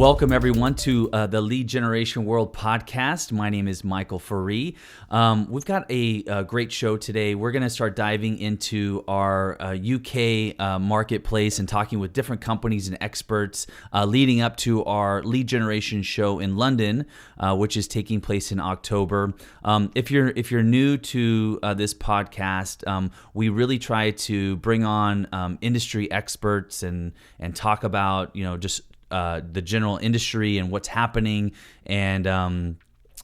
Welcome, everyone, to the Lead Generation World podcast. My name is Michael Faree. We've got a great show today. We're going to start diving into our UK marketplace and talking with different companies and experts leading up to our lead generation show in London, which is taking place in October. If you're new to this podcast, we really try to bring on industry experts and talk about just the general industry and what's happening, and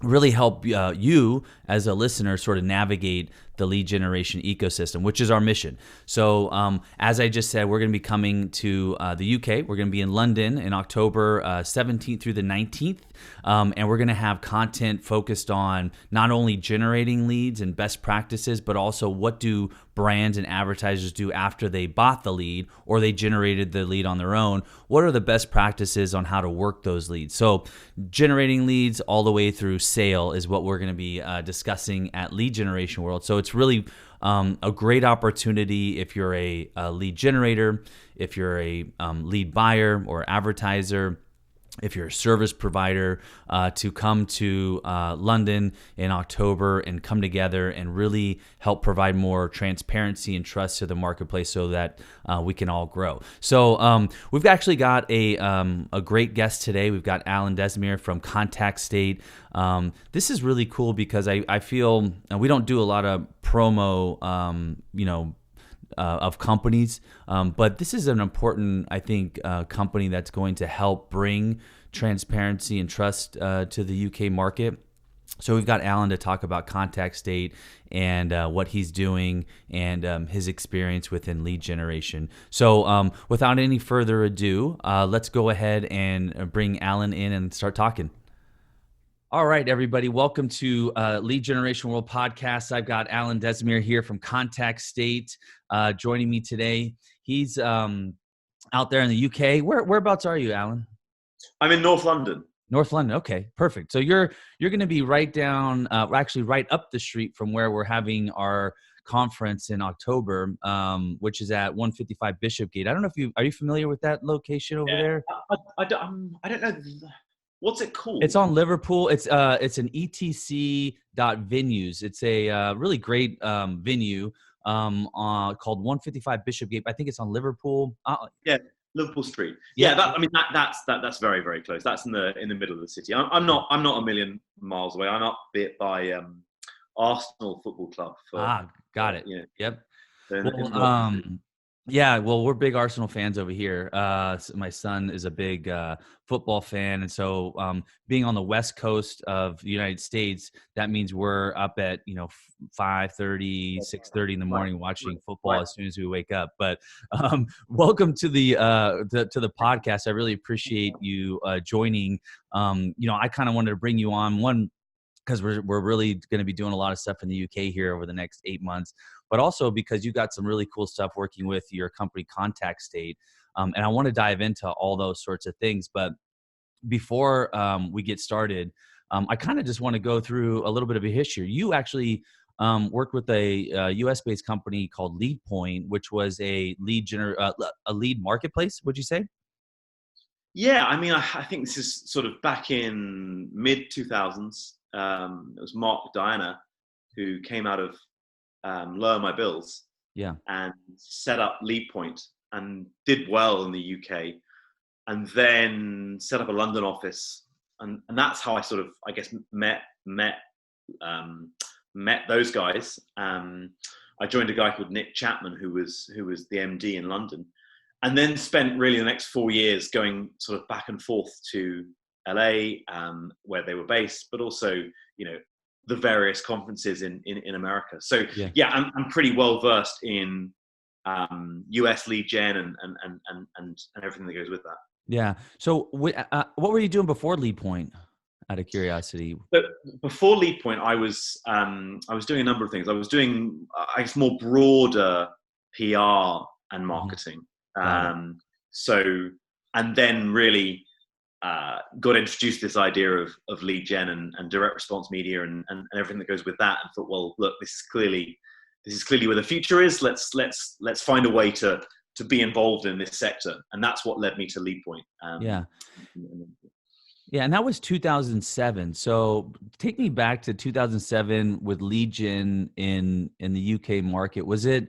really help you as a listener sort of navigate the lead generation ecosystem, which is our mission. So as I just said, we're going to be coming to the UK. We're going to be in London in October 17th through the 19th. And we're going to have content focused on not only generating leads and best practices, but also what do brands and advertisers do after they bought the lead or they generated the lead on their own. What are the best practices on how to work those leads? So generating leads all the way through sale is what we're going to be discussing at Lead Generation World. So it's really a great opportunity if you're a lead generator, if you're a lead buyer or advertiser, if you're a service provider, to come to London in October and come together and really help provide more transparency and trust to the marketplace so that we can all grow. So we've actually got a great guest today. We've got Alain Desmier from Contact State. This is really cool because I feel we don't do a lot of promo, of companies, but this is an important, I think, company that's going to help bring transparency and trust to the UK market. So we've got Alain to talk about Contact State and what he's doing and his experience within lead generation. So without any further ado, let's go ahead and bring Alain in and start talking. All right, everybody. Welcome to Lead Generation World Podcast. I've got Alain Desmier here from Contact State joining me today. He's out there in the UK. Whereabouts are you, Alain? I'm in North London. North London. Okay, perfect. So you're going to be right down, actually right up the street from where we're having our conference in October, which is at 155 Bishopgate. I don't know if are you familiar with that location over there? I don't know. What's it called? It's on Liverpool. It's an etc.venues. It's a really great venue called 155 Bishopgate. I think it's on Liverpool. Yeah, Liverpool Street. Yeah, That's very, very close. That's in the middle of the city. I'm not a million miles away. I'm up bit by Arsenal Football Club. Got it. Yeah. Yep. Well, yeah, well, we're big Arsenal fans over here. My son is a big football fan. And so being on the West Coast of the United States, that means we're up at, 5:30, 6:30 in the morning watching football as soon as we wake up. But welcome to the podcast. I really appreciate you joining. I kind of wanted to bring you on, one, because we're really going to be doing a lot of stuff in the UK here over the next 8 months, but also because you got some really cool stuff working with your company Contact State. And I want to dive into all those sorts of things. But before we get started, I kind of just want to go through a little bit of a history. You actually worked with a US-based company called LeadPoint, which was a lead marketplace, would you say? Yeah, I mean, I think this is sort of back in mid-2000s. It was Mark Diana who came out of Lower My Bills, and set up LeadPoint and did well in the UK, and then set up a London office, and that's how I sort of, I guess, met those guys. I joined a guy called Nick Chapman who was the MD in London, and then spent really the next 4 years going sort of back and forth to LA, where they were based, but also, the various conferences in America. So yeah, I'm pretty well versed in US lead gen and everything that goes with that. Yeah. So what were you doing before LeadPoint, out of curiosity? But before LeadPoint, I was doing a number of things. I was doing, I guess, more broader PR and marketing. So, and then really got introduced to this idea of lead gen and direct response media and everything that goes with that, and thought, well, look, this is clearly where the future is. Let's find a way to be involved in this sector, and that's what led me to LeadPoint. Yeah, and that was 2007. So take me back to 2007 with lead gen in the UK market. Was it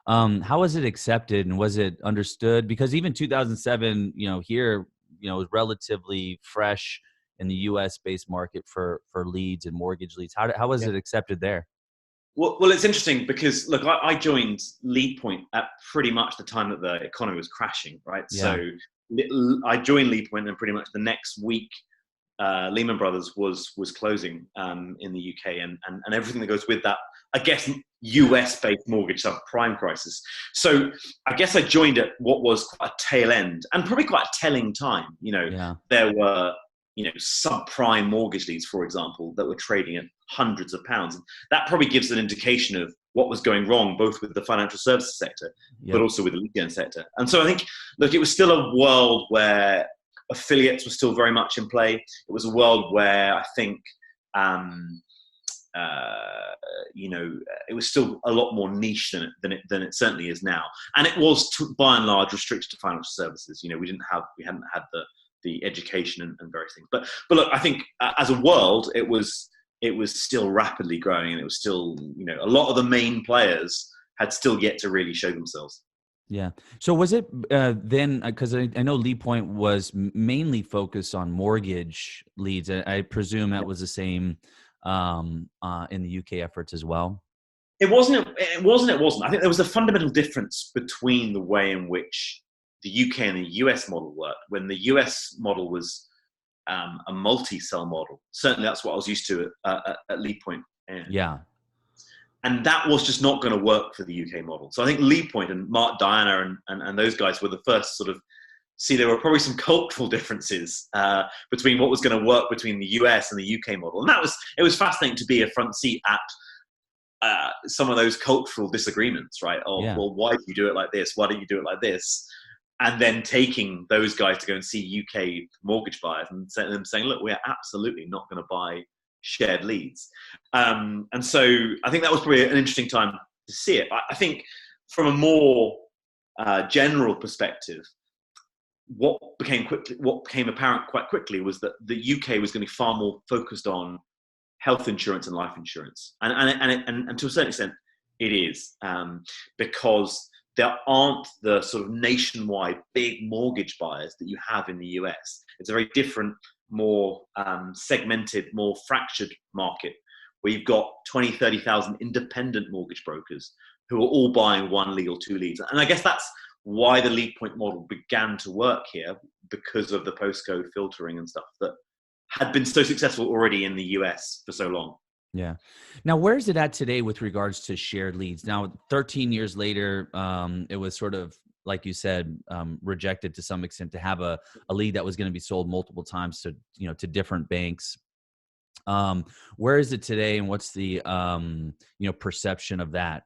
how was it accepted and was it understood? Because even 2007, here, was relatively fresh in the US based market for leads and mortgage leads. How was it accepted there? Well, it's interesting because look, I joined LeadPoint at pretty much the time that the economy was crashing, right? Yeah. So I joined LeadPoint, and pretty much the next week, Lehman Brothers was closing in the UK, and everything that goes with that. I guess US-based mortgage subprime crisis. So I guess I joined at what was quite a tail end, and probably quite a telling time. Yeah. There were subprime mortgage leads, for example, that were trading at hundreds of pounds. That probably gives an indication of what was going wrong, both with the financial services sector, but Yep. also with the lead gen sector. And so I think, look, it was still a world where affiliates were still very much in play. It was a world where I think, it was still a lot more niche than it certainly is now. And it was, by and large, restricted to financial services. We hadn't had the education and various things. But look, I think as a world, it was still rapidly growing, and it was still, a lot of the main players had still yet to really show themselves. Yeah. So was it then, because I know Lee Point was mainly focused on mortgage leads. I presume that was the same in the UK efforts as well. It wasn't. It wasn't. It wasn't. I think there was a fundamental difference between the way in which the UK and the US model worked. When the US model was a multi-sell model, certainly that's what I was used to at Lead Point. Yeah. And that was just not going to work for the UK model. So I think Lead Point and Mark Diana and those guys were the first sort of see there were probably some cultural differences between what was going to work between the US and the UK model. And it was fascinating to be a front seat at some of those cultural disagreements, right? Oh, Yeah. well, why do you do it like this? Why don't you do it like this? And then taking those guys to go and see UK mortgage buyers and them saying, look, we're absolutely not going to buy shared leads. And so I think that was probably an interesting time to see it. I think from a more general perspective, what became apparent quite quickly was that the UK was going to be far more focused on health insurance and life insurance, and to a certain extent, it is because there aren't the sort of nationwide big mortgage buyers that you have in the US. It's a very different, more segmented, more fractured market where you've got 20, 30,000 independent mortgage brokers who are all buying one lead or two leads. And I guess that's why the lead point model began to work here, because of the postcode filtering and stuff that had been so successful already in the US for so long. Yeah. Now, where is it at today with regards to shared leads? Now, 13 years later, it was sort of, like you said, rejected to some extent to have a lead that was going to be sold multiple times to different banks. Where is it today, and what's the perception of that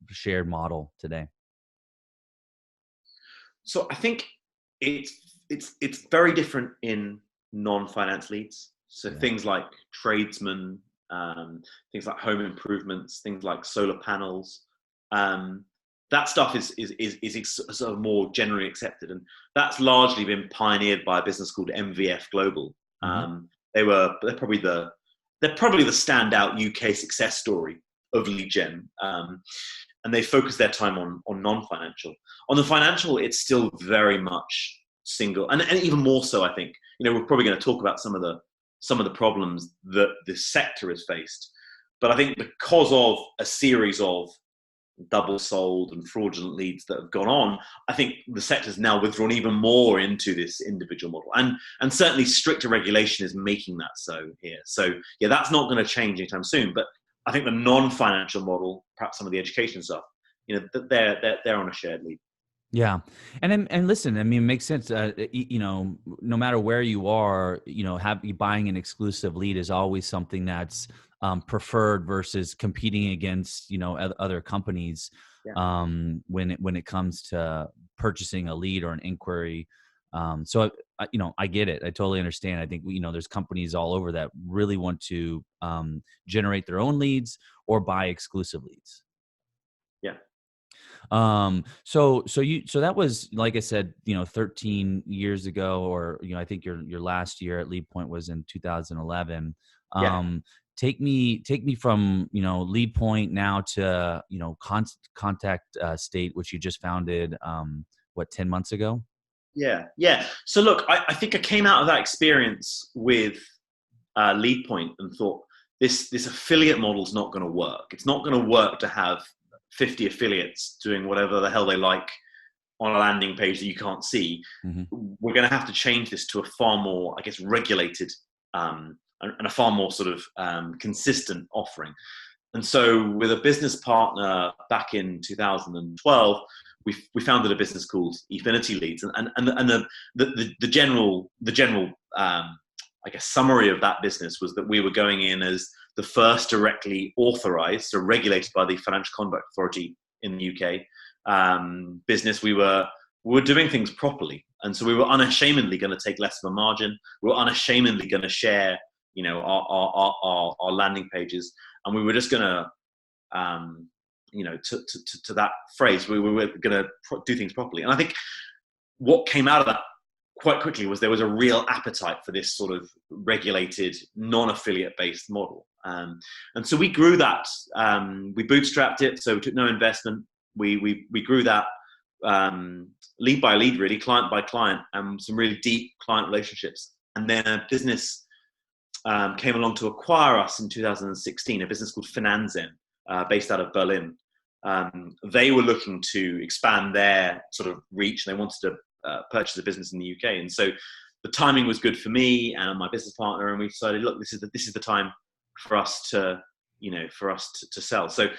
shared model today? So I think it's very different in non-finance leads. So Yeah. things like tradesmen, things like home improvements, things like solar panels. That stuff is sort of more generally accepted, and that's largely been pioneered by a business called MVF Global. Hmm. They're probably the standout UK success story of lead gen, and they focus their time on non-financial. On the financial, it's still very much single, and even more so. I think we're probably going to talk about some of the problems that the sector has faced, but I think because of a series of double sold and fraudulent leads that have gone on, I think the sector's now withdrawn even more into this individual model, and certainly stricter regulation is making that so here. So yeah, that's not going to change anytime soon. But I think the non-financial model, perhaps some of the education stuff, they're on a shared lead. Yeah. And listen, I mean, it makes sense. No matter where you are, buying an exclusive lead is always something that's preferred versus competing against, other companies Yeah. when it comes to purchasing a lead or an inquiry. So, I get it. I totally understand. I think, there's companies all over that really want to generate their own leads or buy exclusive leads. Yeah. So that was, like I said, 13 years ago, or I think your last year at Lead Point was in 2011. Yeah. Take me from Lead Point now to Contact State, which you just founded, what, 10 months ago? Yeah, yeah. So look, I think I came out of that experience with Lead Point and thought this affiliate model is not going to work. It's not going to work to have 50 affiliates doing whatever the hell they like on a landing page that you can't see. Hmm. We're going to have to change this to a far more, I guess, regulated and a far more sort of consistent offering. And so, with a business partner back in 2012, we founded a business called Efinity Leads, and the general I guess summary of that business was that we were going in as the first directly authorized, so regulated by the Financial Conduct Authority in the UK business. We were doing things properly, and so we were unashamedly going to take less of a margin. We were unashamedly going to share, our landing pages, and we were just going to, to that phrase, we were going to do things properly. And I think what came out of that quite quickly was there was a real appetite for this sort of regulated, non-affiliate based model. And so we grew that. We bootstrapped it, so we took no investment. We grew that lead by lead, really, client by client, and some really deep client relationships. And then a business came along to acquire us in 2016, a business called Finanzen, based out of Berlin. They were looking to expand their sort of reach, and they wanted to purchase a business in the UK. And so the timing was good for me and my business partner, and we decided, look, this is the time for us to sell. So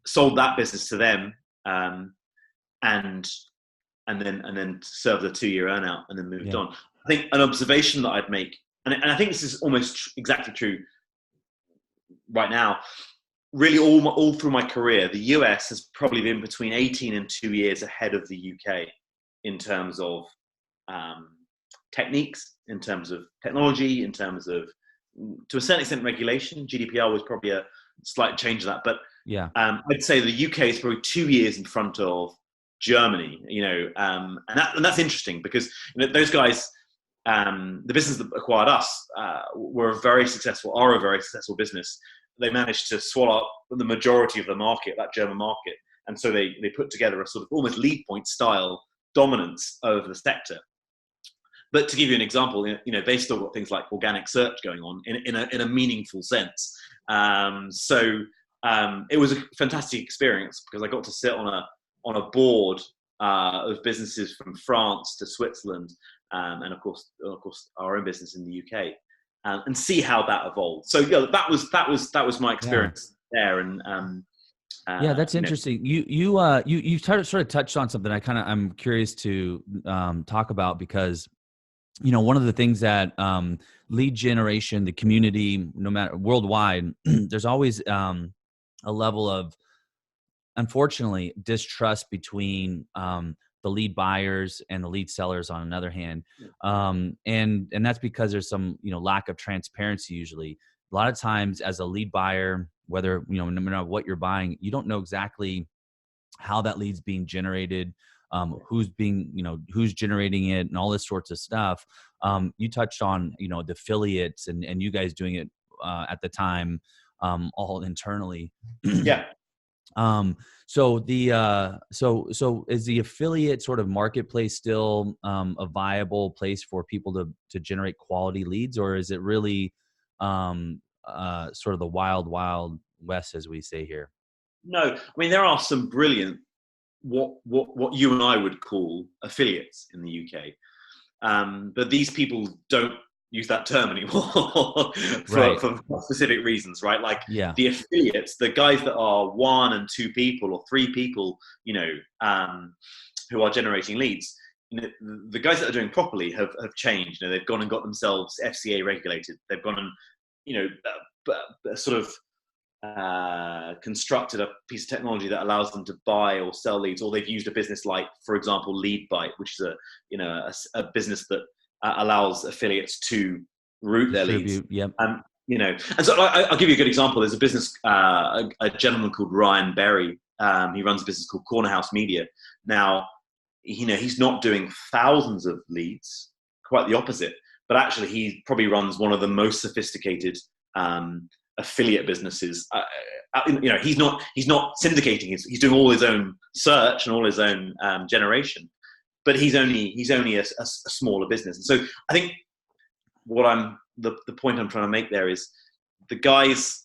sold that business to them, and then served the 2-year earnout, and then moved on. I think an observation that I'd make, and I think this is almost exactly true right now, really all through my career, the US has probably been between 18 and 2 years ahead of the UK in terms of techniques, in terms of technology, in terms of, to a certain extent, regulation. GDPR was probably a slight change of that, but I'd say the UK is probably 2 years in front of Germany. And that's interesting because those guys, the business that acquired us, are a very successful business. They managed to swallow up the majority of the market, that German market, and so they put together a sort of almost Lead Point style dominance over the sector. But to give you an example, they've still got things like organic search going on in a meaningful sense. So it was a fantastic experience because I got to sit on a board of businesses from France to Switzerland, and of course our own business in the UK, and see how that evolved. So that was my experience there, and that's interesting. You sort of touched on something I'm curious to talk about, because one of the things that lead generation, the community, no matter worldwide, there's always a level of, unfortunately, distrust between the lead buyers and the lead sellers on another hand. And that's because there's some, lack of transparency. Usually a lot of times as a lead buyer, whether, no matter what you're buying, you don't know exactly how that lead's being generated, who's generating it, and all this sorts of stuff. You touched on, the affiliates and you guys doing it at the time, all internally. Yeah. So is the affiliate sort of marketplace still a viable place for people to generate quality leads, or is it really sort of the wild west, as we say here? No, I mean, there are some brilliant what you and I would call affiliates in the UK, but these people don't use that term anymore for specific reasons, right? Like the affiliates, the guys that are 1 and 2 people or 3 people, who are generating leads. The guys that are doing properly have changed. They've gone and got themselves FCA regulated. They've gone and sort of constructed a piece of technology that allows them to buy or sell leads, or they've used a business like, for example, LeadBite, which is a business that allows affiliates to route their leads. And so I'll give you a good example. There's a business, a gentleman called Ryan Berry, He runs a business called Corner House Media. Now, he's not doing thousands of leads, quite the opposite. But actually, he probably runs one of the most sophisticated affiliate businesses. He's not syndicating. He's doing all his own search and all his own generation. But he's only a smaller business. And so I think the point I'm trying to make there is the guys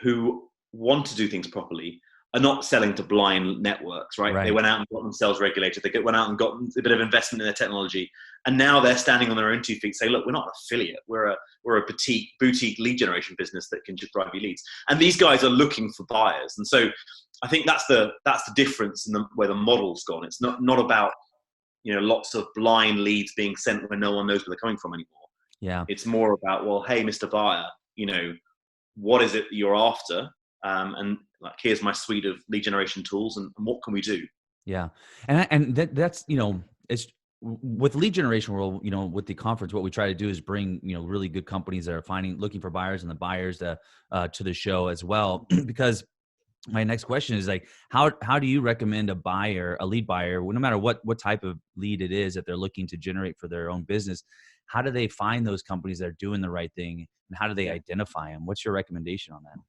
who want to do things properly are not selling to blind networks, right? They went out and got themselves regulated. They went out and got a bit of investment in their technology, and now they're standing on their own 2 feet, say, look, we're not an affiliate. We're a boutique lead generation business that can just drive you leads. And these guys are looking for buyers, and so I think that's the difference in where the model's gone. It's not about lots of blind leads being sent where no one knows where they're coming from anymore. Yeah, it's more about, well, hey, Mr. Buyer, what is it that you're after? And like, here's my suite of lead generation tools, and what can we do? Yeah, and that's it's with Lead Generation World. With the conference, what we try to do is bring really good companies that are looking for buyers, and the buyers to the show as well. Because my next question is like, how do you recommend a lead buyer, no matter what type of lead it is that they're looking to generate for their own business? How do they find those companies that are doing the right thing, and how do they identify them? What's your recommendation on that?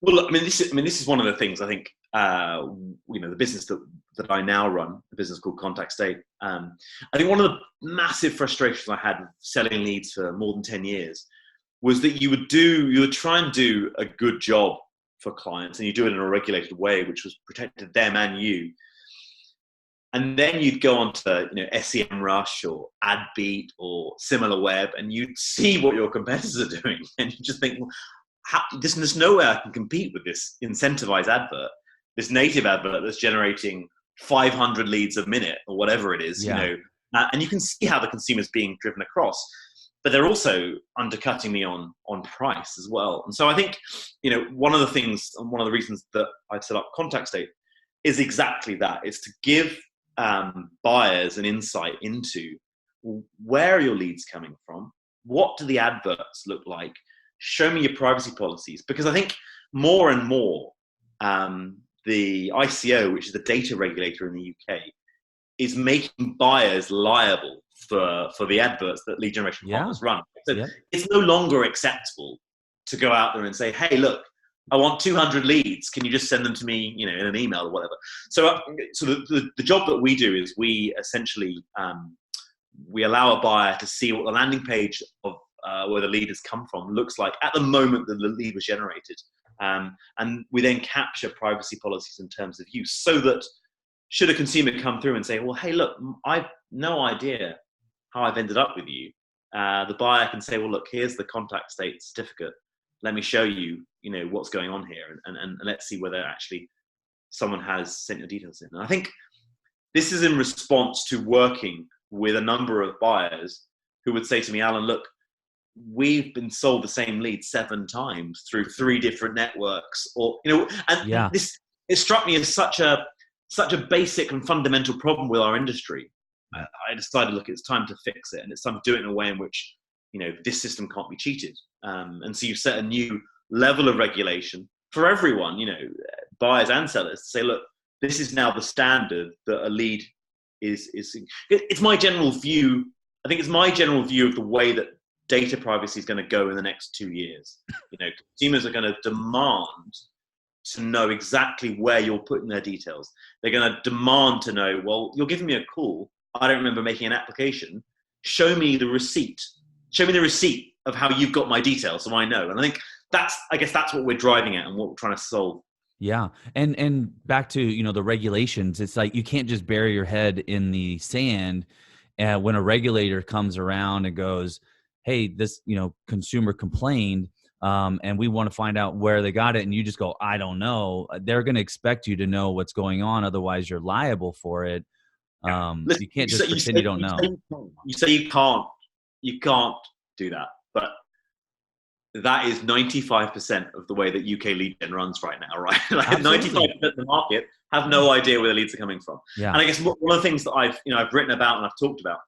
Well, this is one of the things I think. The business that I now run, a business called Contact State. I think one of the massive frustrations I had selling leads for more than 10 years was that you would try and do a good job for clients, and you do it in a regulated way, which was protected them and you. And then you'd go on to SEMrush or AdBeat or SimilarWeb, and you'd see what your competitors are doing, and you just think, well, there's no way I can compete with this incentivized advert, this native advert that's generating 500 leads a minute or whatever it is, and you can see how the consumer's being driven across, but they're also undercutting me on price as well. And so I think, one of the things, and one of the reasons that I set up Contact State is exactly that. It's to give buyers an insight into where are your leads coming from? What do the adverts look like? Show me your privacy policies, because I think more and more the ICO, which is the data regulator in the UK, is making buyers liable for the adverts that lead generation partners run. So it's no longer acceptable to go out there and say, hey, look, I want 200 leads. Can you just send them to me, in an email or whatever? So the job that we do is we essentially we allow a buyer to see what the landing page of where the lead has come from looks like at the moment that the lead was generated. And we then capture privacy policies and terms of use, so that should a consumer come through and say, well, hey, look, I've no idea how I've ended up with you, the buyer can say, well, look, here's the Contact State certificate. Let me show you, what's going on here, and let's see whether actually someone has sent your details in. And I think this is in response to working with a number of buyers who would say to me, Alan, look, we've been sold the same lead 7 times through 3 different networks, this, it struck me as such a basic and fundamental problem with our industry. I decided, look, it's time to fix it, and it's time to do it in a way in which, this system can't be cheated. And so you set a new level of regulation for everyone, buyers and sellers, to say, look, this is now the standard that a lead is. It's my general view. I think it's my general view of the way that data privacy is going to go in the next 2 years. Consumers are going to demand to know exactly where you're putting their details. They're going to demand to know, well, you're giving me a call. I don't remember making an application. Show me the receipt. Show me the receipt of how you've got my details, so I know. And I think that's what we're driving at and what we're trying to solve. Yeah. And back to, the regulations, it's like you can't just bury your head in the sand when a regulator comes around and goes, hey, this, consumer complained, and we want to find out where they got it. And you just go, I don't know. They're going to expect you to know what's going on. Otherwise you're liable for it. Listen, you can't just pretend you don't know. You say you can't do that, but that is 95% of the way that UK lead gen runs right now, right? Like 95% of the market have no idea where the leads are coming from. Yeah. And I guess one of the things that I've written about and I've talked about,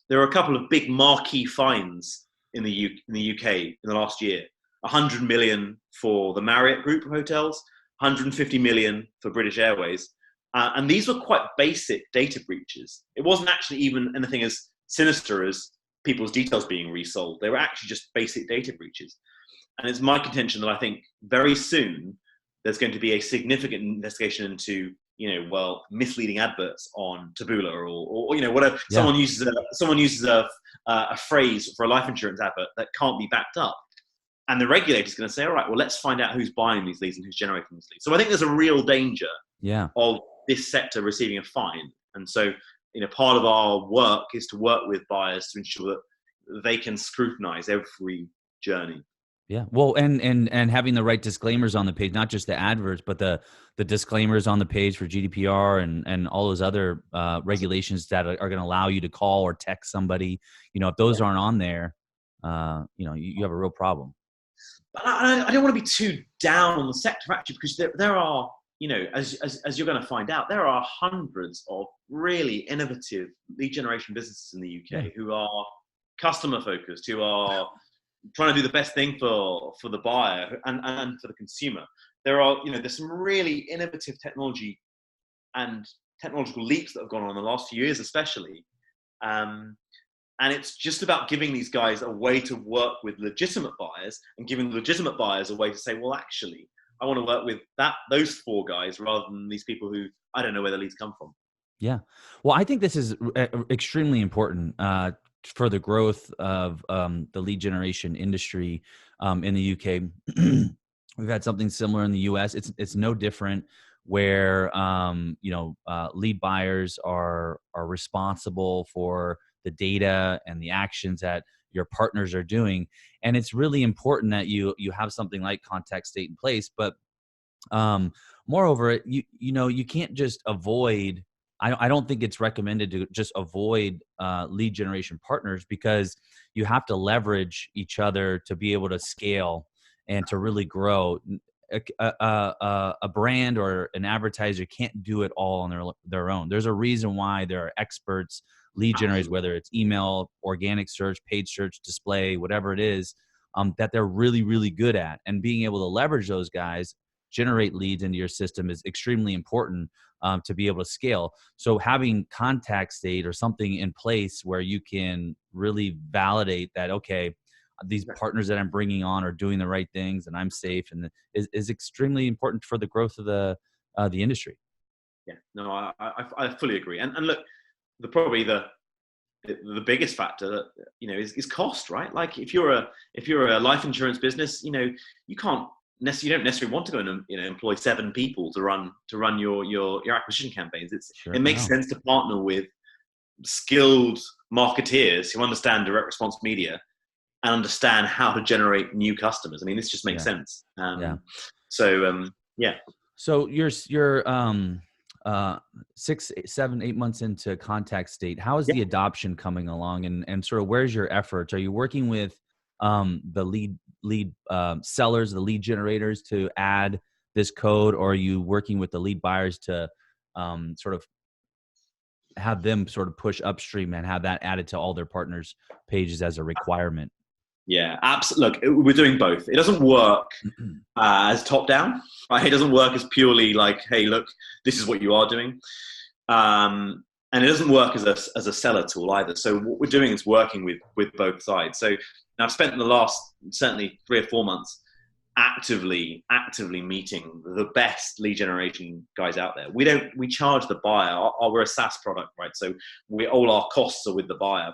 there are a couple of big marquee fines in the UK in the last year. 100 million for the Marriott group of hotels, 150 million for British Airways. And these were quite basic data breaches. It wasn't actually even anything as sinister as people's details being resold. They were actually just basic data breaches. And it's my contention that I think very soon there's going to be a significant investigation into, misleading adverts on Taboola or whatever. Yeah. Someone uses a phrase for a life insurance advert that can't be backed up. And the regulator is going to say, all right, well, let's find out who's buying these leads and who's generating these leads. So I think there's a real danger of this sector receiving a fine. And so, part of our work is to work with buyers to ensure that they can scrutinize every journey. Yeah. Well, and having the right disclaimers on the page, not just the adverts, but the disclaimers on the page for GDPR and all those other regulations that are going to allow you to call or text somebody. If those aren't on there, you have a real problem. But I don't want to be too down on the sector, actually, because there are, as you're going to find out, there are hundreds of really innovative lead generation businesses in the UK who are customer focused, who are trying to do the best thing for the buyer and for the consumer. There's some really innovative technology and technological leaps that have gone on in the last few years, especially. And it's just about giving these guys a way to work with legitimate buyers and giving legitimate buyers a way to say, well, actually, I want to work with those four guys rather than these people who I don't know where the leads come from. Yeah. Well, I think this is extremely important for the growth of the lead generation industry in the UK. We've had something similar in the US. It's no different where, lead buyers are responsible for the data and the actions that your partners are doing. And it's really important that you have something like contact state in place. But moreover, you can't just avoid, I don't think it's recommended to just avoid lead generation partners, because you have to leverage each other to be able to scale and to really grow. A brand or an advertiser can't do it all on their own. There's a reason why there are experts, lead generators, whether it's email, organic search, paid search, display, whatever it is, that they're really, really good at. And being able to leverage those guys, generate leads into your system is extremely important to be able to scale. So having contact state or something in place where you can really validate that, okay, these partners that I'm bringing on are doing the right things and I'm safe, and is extremely important for the growth of the industry. Yeah, no, I fully agree. And look, probably the biggest factor, is cost, right? Like if you're a life insurance business, you don't necessarily want to go and employ 7 people to run your acquisition campaigns. It makes sense to partner with skilled marketeers who understand direct response media and understand how to generate new customers. I mean, this just makes sense. So you're 6, 7, 8 months into contact state. How is the adoption coming along, and sort of where's your efforts? Are you working with the lead sellers, the lead generators to add this code, or are you working with the lead buyers to sort of have them sort of push upstream and have that added to all their partners' pages as a requirement? Yeah, absolutely. Look, we're doing both. It doesn't work as top down, right? It doesn't work as purely like, hey, look, this is what you are doing. And it doesn't work as a seller tool either. So what we're doing is working with both sides. So I've spent the last certainly 3 or 4 months actively meeting the best lead generation guys out there. We charge the buyer. We're a SaaS product, right? So all our costs are with the buyer.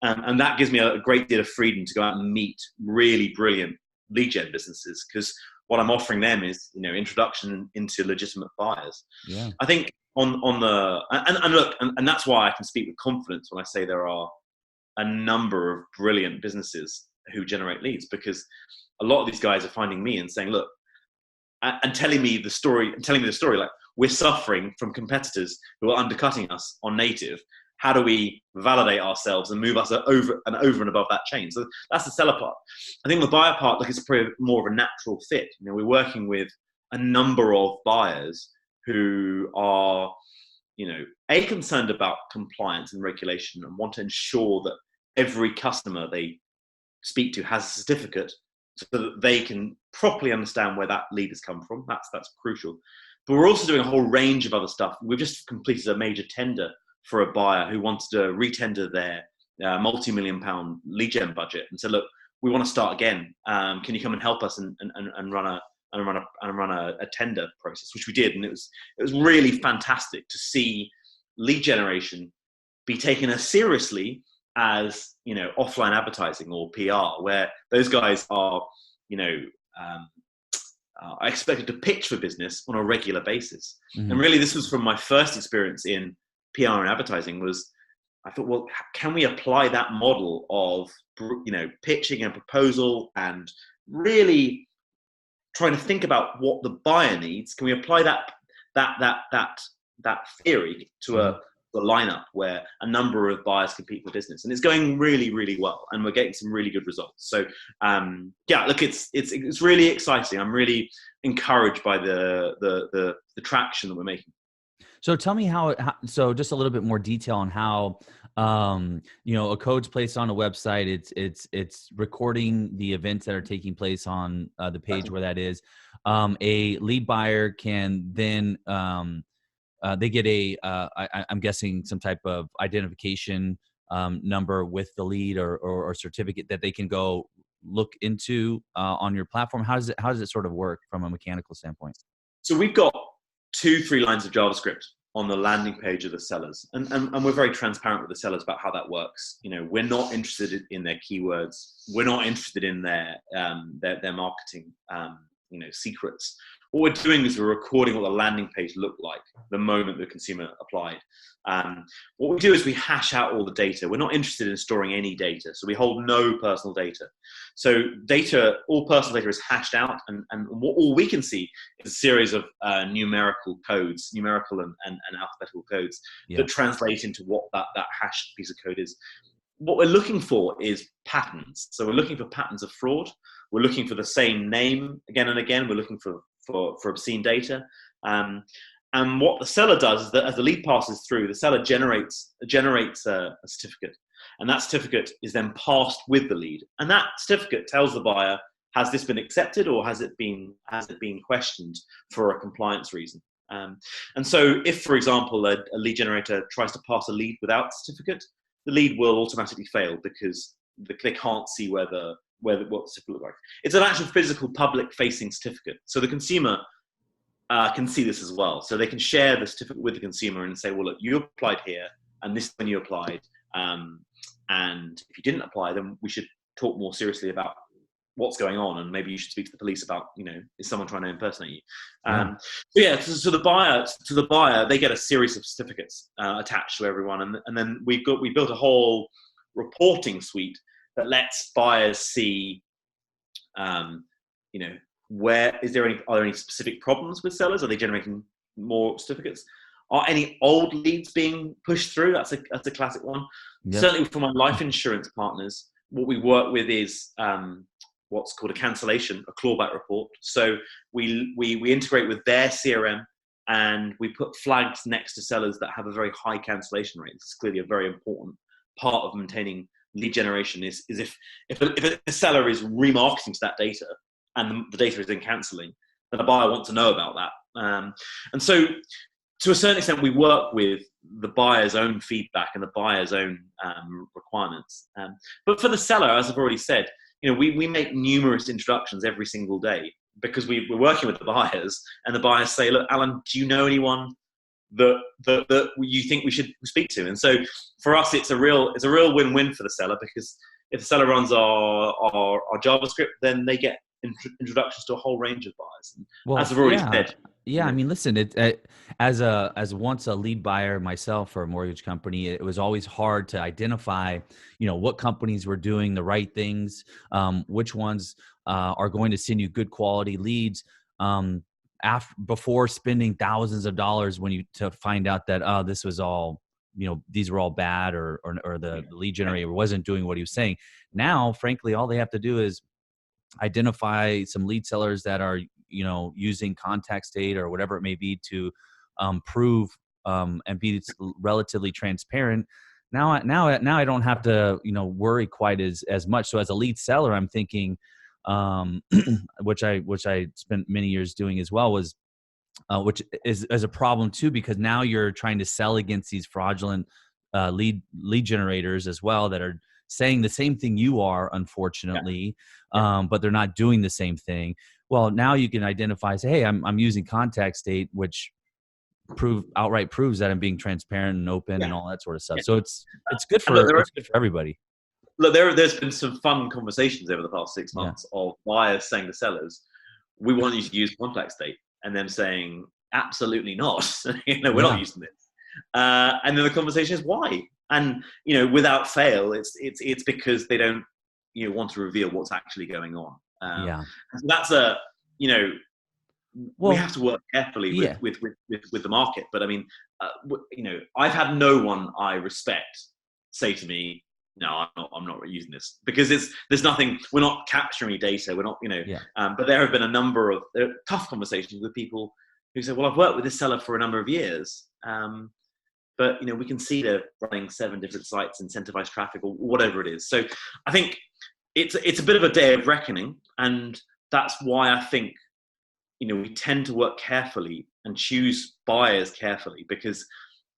And that gives me a great deal of freedom to go out and meet really brilliant lead gen businesses, because what I'm offering them is, introduction into legitimate buyers. Yeah. I think and that's why I can speak with confidence when I say there are a number of brilliant businesses who generate leads, because a lot of these guys are finding me and saying, look, and telling me the story, like, we're suffering from competitors who are undercutting us on native. How do we validate ourselves and move us over and above that chain? So that's the seller part. I think the buyer part, it's probably more of a natural fit. We're working with a number of buyers who are, concerned about compliance and regulation and want to ensure that every customer they speak to has a certificate so that they can properly understand where that lead has come from. That's crucial. But we're also doing a whole range of other stuff. We've just completed a major tender for a buyer who wants to retender their multi-million-pound lead gen budget and said, look, we want to start again. Can you come and help us and run a tender process, which we did, and it was really fantastic to see lead generation be taken as seriously as offline advertising or PR, where those guys are expected to pitch for business on a regular basis. Mm-hmm. And really, this was from my first experience in PR and advertising. Was I thought, well, can we apply that model of pitching and proposal and really trying to think about what the buyer needs? Can we apply that theory to a lineup where a number of buyers compete for business? And it's going really, really well, and we're getting some really good results. So look, it's really exciting. I'm really encouraged by the traction that we're making. So tell me so just a little bit more detail on how, a code's placed on a website. It's recording the events that are taking place on the page where that is. A lead buyer can then, they get I'm guessing some type of identification number with the lead or certificate that they can go look into on your platform. How does it sort of work from a mechanical standpoint? So we've got 2-3 lines of JavaScript on the landing page of the sellers, and we're very transparent with the sellers about how that works. We're not interested in their keywords. We're not interested in their marketing secrets. What we're doing is we're recording what the landing page looked like the moment the consumer applied. What we do is we hash out all the data. We're not interested in storing any data, so we hold no personal data. So all personal data is hashed out, and all we can see is a series of numerical and alphabetical codes that translate into what that hashed piece of code is. What we're looking for is patterns. So we're looking for patterns of fraud. We're looking for the same name again and again. We're looking for obscene data. And what the seller does is that as the lead passes through, the seller generates a certificate. And that certificate is then passed with the lead. And that certificate tells the buyer, has this been accepted or has it been questioned for a compliance reason? And so if, for example, a lead generator tries to pass a lead without a certificate, the lead will automatically fail because they can't see what the certificate looks like. It's an actual physical public-facing certificate. So the consumer can see this as well. So they can share the certificate with the consumer and say, well, look, you applied here, and this is when you applied. And if you didn't apply, then we should talk more seriously about what's going on, and maybe you should speak to the police about, is someone trying to impersonate you? So the buyer, they get a series of certificates attached to everyone, and then we built a whole reporting suite that lets buyers see, are there any specific problems with sellers? Are they generating more certificates? Are any old leads being pushed through? That's a classic one. Yep. Certainly for my life insurance partners, what we work with is what's called a cancellation, a clawback report. So we integrate with their CRM, and we put flags next to sellers that have a very high cancellation rate. This is clearly a very important part of maintaining lead generation is if a seller is remarketing to that data and the data is then cancelling, then a buyer wants to know about that. And so to a certain extent, we work with the buyer's own feedback and the buyer's own requirements. But for the seller, as I've already said, we make numerous introductions every single day because we're working with the buyers, and the buyers say, look, Alan, do you know anyone that you think we should speak to? And so for us, it's a real win-win for the seller, because if the seller runs our JavaScript, then they get introductions to a whole range of buyers. And well, as I've already said. Yeah, I mean, listen, as once a lead buyer myself for a mortgage company, it was always hard to identify, what companies were doing the right things, which ones are going to send you good quality leads, before spending thousands of dollars to find out that this was all, these were all bad, or the lead generator wasn't doing what he was saying. Now, frankly, all they have to do is identify some lead sellers that are using contact state or whatever it may be to prove and be relatively transparent. Now I don't have to worry quite as much. So as a lead seller, I'm thinking, which I spent many years doing as well, was which is a problem too, because now you're trying to sell against these fraudulent lead generators as well, that are saying the same thing you are, unfortunately, but they're not doing the same thing. Well, now you can identify, say, hey, I'm using contact state, which outright proves that I'm being transparent and open and all that sort of stuff. So it's good for everybody. Look, there's been some fun conversations over the past 6 months of buyers saying to sellers, "We want you to use contact state," and them saying, "Absolutely not. We're not using this." And then the conversation is why, and without fail, it's because they don't want to reveal what's actually going on. So that's we have to work carefully with the market. But I mean, I've had no one I respect say to me, "No, I'm not using this," because there's nothing. We're not capturing any data. We're not, But there have been a number of tough conversations with people who say, "Well, I've worked with this seller for a number of years, but we can see they're running 7 different sites, incentivized traffic, or whatever it is." So I think it's a bit of a day of reckoning, and that's why I think we tend to work carefully and choose buyers carefully, because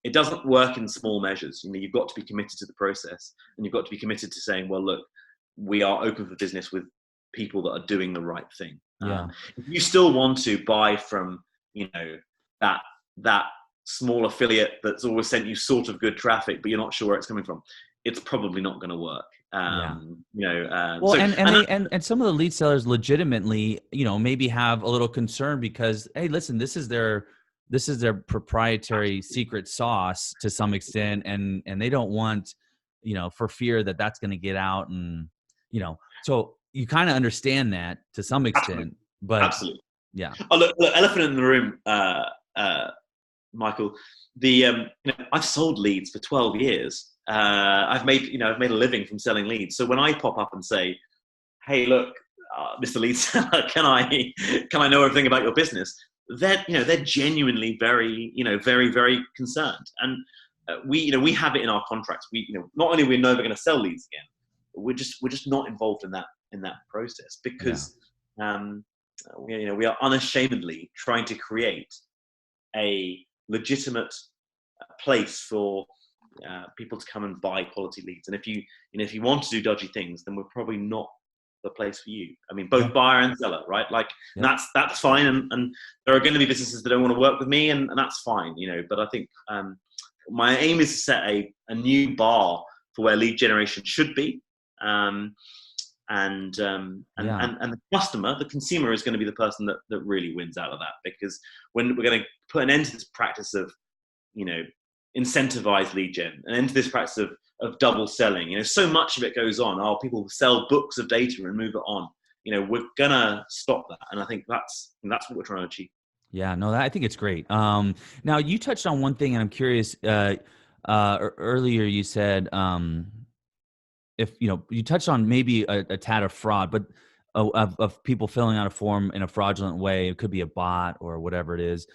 it doesn't work in small measures. You've got to be committed to the process, and you've got to be committed to saying, well, look, we are open for business with people that are doing the right thing. If you still want to buy from, that small affiliate that's always sent you sort of good traffic, but you're not sure where it's coming from, it's probably not going to work. And some of the lead sellers legitimately, maybe have a little concern because, hey, listen, this is their proprietary secret sauce to some extent, and they don't want, for fear that that's going to get out, and so you kind of understand that to some extent. But absolutely, look, elephant in the room, Michael. I've sold leads for 12 years. I've made a living from selling leads. So when I pop up and say, "Hey, look, Mr. Lead Seller, can I know everything about your business?" They're genuinely very, very, very concerned. And we have it in our contracts. Not only we're never going to sell leads again, but we're just not involved in that process, because we are unashamedly trying to create a legitimate place for people to come and buy quality leads. And if you want to do dodgy things, then we're probably not the place for you. I mean, both buyer and seller, right? That's fine. And there are going to be businesses that don't want to work with me, and that's fine, But I think my aim is to set a new bar for where lead generation should be. And the customer, the consumer, is going to be the person that really wins out of that, because when we're going to put an end to this practice of, incentivized lead gen, and into this practice of double selling, so much of it goes on. People sell books of data and move it on. We're gonna stop that, and I think that's what we're trying to achieve. Yeah, no, I think it's great. Now you touched on one thing, and I'm curious. Earlier you said, if you touched on maybe a tad of fraud, but of people filling out a form in a fraudulent way. It could be a bot or whatever it is.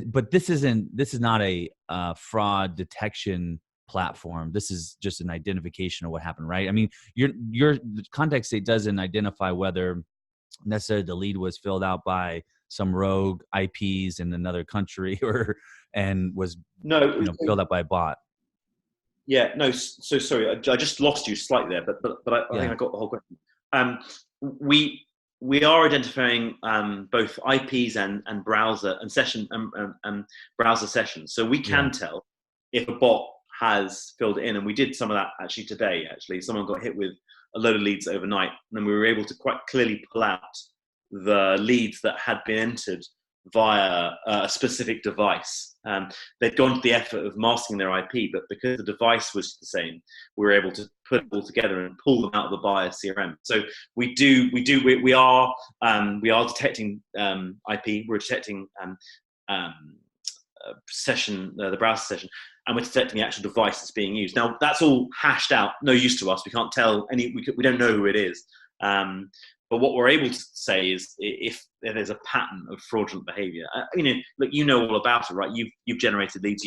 But this is not a fraud detection platform. This is just an identification of what happened, right? I mean, your contact state doesn't identify whether necessarily the lead was filled out by some rogue IPs in another country and was filled out by a bot. Yeah, no. So sorry, I just lost you slightly there, but I think I got the whole question. We are identifying both IPs and browser and session and browser sessions, so we can tell if a bot has filled it in, and we did some of that actually today. Actually, someone got hit with a load of leads overnight, and then we were able to quite clearly pull out the leads that had been entered via a specific device. They'd gone to the effort of masking their IP, but because the device was the same, we were able to put it all together and pull them out of the buyer CRM. So we are detecting IP. We're detecting session, the browser session, and we're detecting the actual device that's being used. Now that's all hashed out, no use to us. We can't tell we don't know who it is. But what we're able to say is if there's a pattern of fraudulent behavior, look, all about it, right? You've generated leads,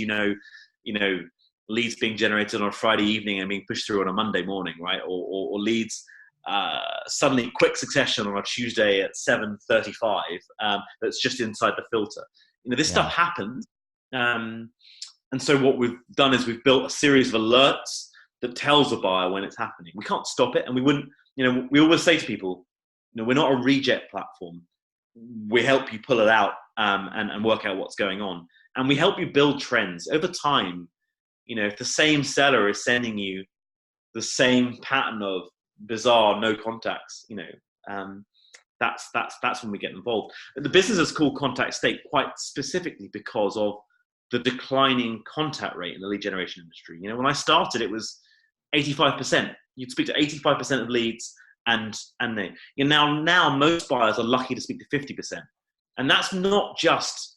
leads being generated on a Friday evening and being pushed through on a Monday morning, right? Or leads suddenly quick succession on a Tuesday at 7:35 that's just inside the filter. This stuff happens. And so what we've done is we've built a series of alerts that tells a buyer when it's happening. We can't stop it, and we wouldn't, we always say to people, we're not a reject platform. We help you pull it out and work out what's going on. And we help you build trends over time. If the same seller is sending you the same pattern of bizarre no contacts, that's when we get involved. The business is called Contact State quite specifically because of the declining contact rate in the lead generation industry. When I started, it was 85%. You'd speak to 85% of leads, and they, now most buyers are lucky to speak to 50%. And that's not just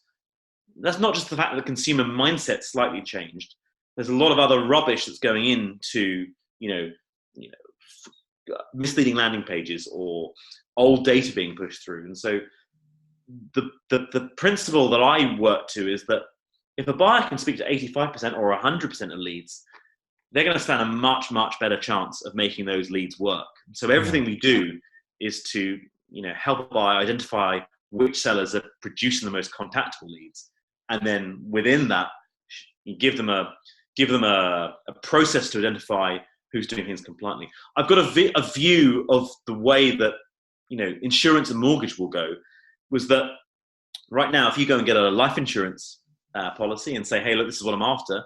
the fact that the consumer mindset slightly changed. There's a lot of other rubbish that's going into, misleading landing pages or old data being pushed through. And so the principle that I work to is that if a buyer can speak to 85% or 100% of leads, they're going to stand a much, much better chance of making those leads work. So everything we do is to, help a buyer identify which sellers are producing the most contactable leads. And then within that, you give them a process to identify who's doing things compliantly. I've got a view of the way that, insurance and mortgage will go, was that right now, if you go and get a life insurance policy and say, hey, look, this is what I'm after,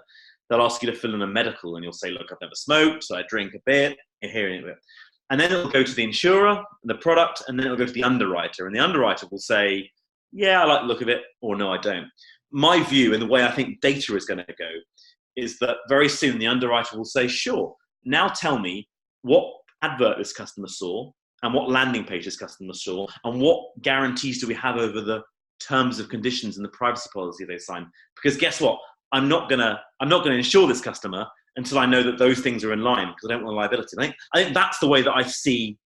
they'll ask you to fill in a medical, and you'll say, look, I've never smoked, so I drink a bit, and then it'll go to the insurer, the product, and then it'll go to the underwriter, and the underwriter will say, yeah, I like the look of it, or no, I don't. My view, and the way I think data is going to go, is that very soon the underwriter will say, sure, now tell me what advert this customer saw, and what landing page this customer saw, and what guarantees do we have over the terms of conditions and the privacy policy they sign. Because guess what? I'm not gonna insure this customer until I know that those things are in line, because I don't want liability. I think that's the way that I see,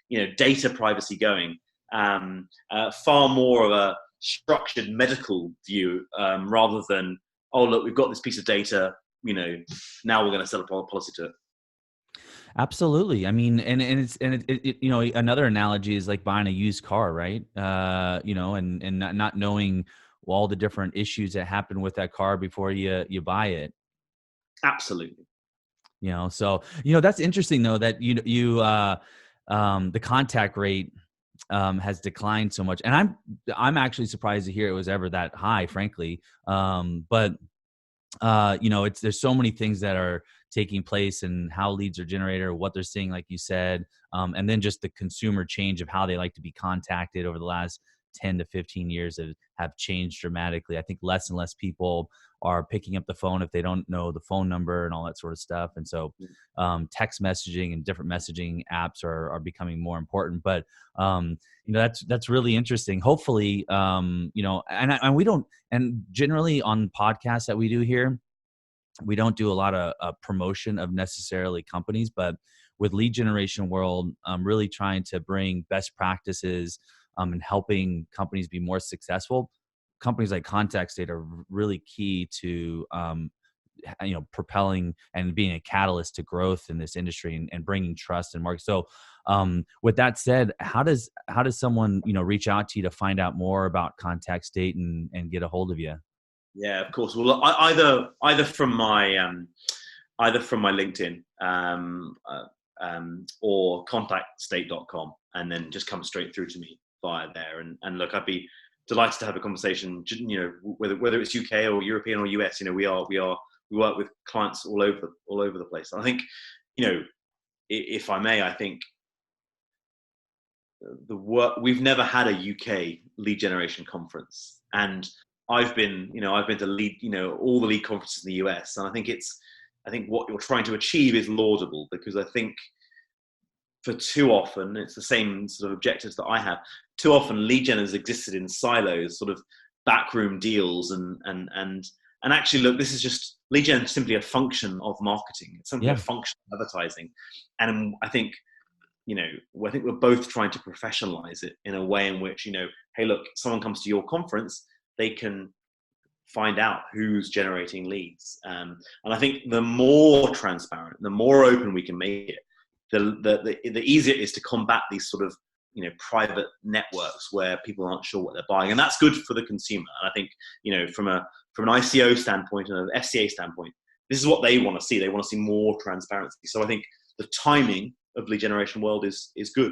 data privacy going. Far more of a structured medical view, rather than, oh look, we've got this piece of data, now we're going to sell a policy to it. Absolutely. I mean, and another analogy is like buying a used car, right? And not knowing all the different issues that happen with that car before you buy it. Absolutely. So that's interesting though, that the contact rate has declined so much, and I'm actually surprised to hear it was ever that high, frankly. But there's so many things that are taking place, and how leads are generated, or what they're seeing, like you said, and then just the consumer change of how they like to be contacted over the last 10 to 15 years have changed dramatically. I think less and less people are picking up the phone if they don't know the phone number and all that sort of stuff. And so text messaging and different messaging apps are becoming more important. But that's really interesting. Hopefully, and we don't, and generally on podcasts that we do here, we don't do a lot of promotion of necessarily companies, but with Lead Generation World, I'm really trying to bring best practices and helping companies be more successful. Companies like Contact State are really key to propelling and being a catalyst to growth in this industry, and bringing trust and market. So with that said, how does someone reach out to you to find out more about Contact State and get a hold of you? Yeah, of course. Well, either from my LinkedIn or contactstate.com, and then just come straight through to me via there. And look, I'd be delighted to have a conversation. Whether it's UK or European or US, we work with clients all over the place. And I think, if I may, I think we've never had a UK lead generation conference, and I've been to lead, all the lead conferences in the US, and I think what you're trying to achieve is laudable, because I think for too often, it's the same sort of objectives that I have. Too often, lead gen has existed in silos, sort of backroom deals, and actually, look, this is just lead gen is simply a function of marketing. It's simply a function of advertising, and I think we're both trying to professionalize it in a way in which, hey, look, someone comes to your conference, they can find out who's generating leads. And I think the more transparent, the more open we can make it, the easier it is to combat these sort of private networks where people aren't sure what they're buying, and that's good for the consumer. And I think from an ICO standpoint and an FCA standpoint, this is what they want to see. They want to see more transparency. So I think the timing of lead generation world is good.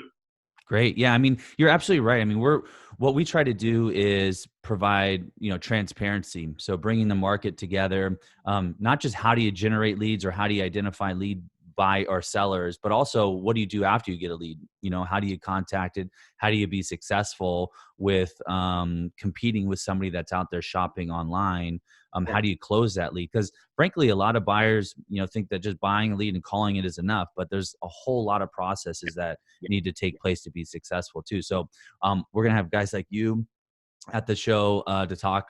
Great. Yeah. I mean, you're absolutely right. I mean, what we try to do is provide, transparency. So bringing the market together, not just how do you generate leads or how do you identify lead buy or sellers, but also what do you do after you get a lead? How do you contact it? How do you be successful with competing with somebody that's out there shopping online? Yeah. How do you close that lead? Because frankly, a lot of buyers, think that just buying a lead and calling it is enough, but there's a whole lot of processes that need to take place to be successful too. So we're going to have guys like you at the show to talk,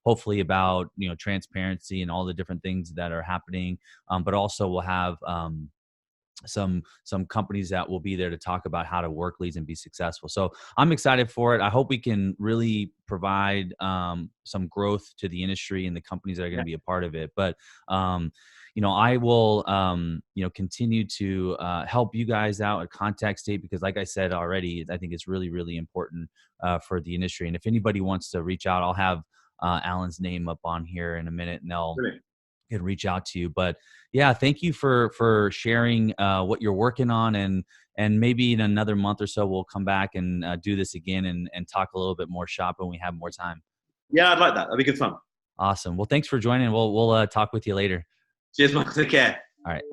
hopefully about, transparency and all the different things that are happening. But also we'll have some companies that will be there to talk about how to work leads and be successful. So I'm excited for it. I hope we can really provide some growth to the industry and the companies that are going to be a part of it. But I will continue to help you guys out at Contact State, because like I said already, I think it's really, really important for the industry. And if anybody wants to reach out, I'll have Alan's name up on here in a minute, and they'll can reach out to you. But yeah, thank you for sharing what you're working on, and maybe in another month or so we'll come back and do this again and talk a little bit more shop when we have more time. Yeah, I'd like that. That'd be good fun. Awesome. Well, thanks for joining. We'll talk with you later. Cheers, Michael. Take care. All right.